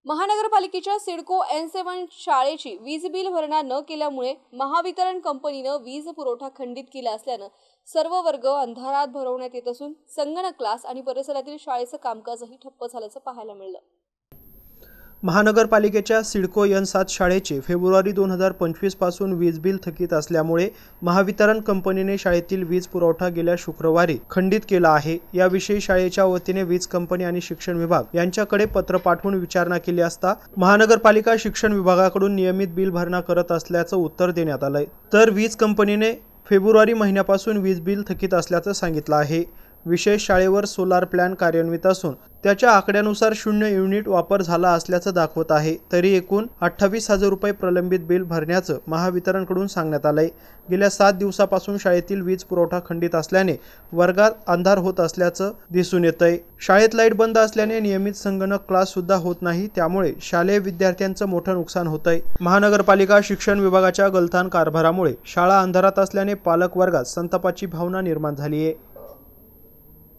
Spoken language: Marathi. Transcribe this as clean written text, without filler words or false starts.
महानगरपालिकेच्या सिडको N7 शाळेची वीज बिल भरणा न केल्यामुळे महावितरण कंपनीने वीज पुरवठा खंडित केला असल्याने सर्व वर्ग अंधारात भरवण्यात येत असून संगणक क्लास आणि परिसरातील शाळेचे कामकाजही ठप्प झाल्याचे पाहायला मिळाले। महानगरपालिकेच्या सिडको N7 शाळेचे फेब्रुवारी 2025 पासून वीज बिल थकीत असल्यामुळे महावितरण कंपनीने शाळेतील वीज पुरवठा गेल्या शुक्रवारी खंडित केला आहे। याविषयी शाळेच्या वतीने वीज कंपनी आणि शिक्षण विभाग यांच्याकडे पत्र पाठवून विचारणा केली असता महानगरपालिका शिक्षण विभागाकडून नियमित बिल भरणा करत असल्याचं उत्तर देण्यात आलंय। तर वीज कंपनीने फेब्रुवारी महिन्यापासून वीज बिल थकीत असल्याचं सांगितलं आहे। विशेष शाळेवर सोलार प्लॅन कार्यान्वित असून त्याच्या आकड्यानुसार 0 युनिट वापर झाला असल्याचं दाखवत आहे। तरी एकूण 28,000 रुपये प्रलंबित बिल भरण्याचं महावितरणकडून सांगण्यात आलंय। गेल्या 7 दिवसापासून शाळेतील वीज पुरवठा खंडित असल्याने वर्गात अंधार होत असल्याचं दिसून येतंय। शाळेत लाईट बंद असल्याने नियमित संगणक क्लास सुद्धा होत नाही, त्यामुळे शालेय विद्यार्थ्यांचं मोठं नुकसान होतंय। महानगरपालिका शिक्षण विभागाच्या गलथान कारभारामुळे शाळा अंधारात असल्याने पालक वर्गात संतापाची भावना निर्माण झाली आहे।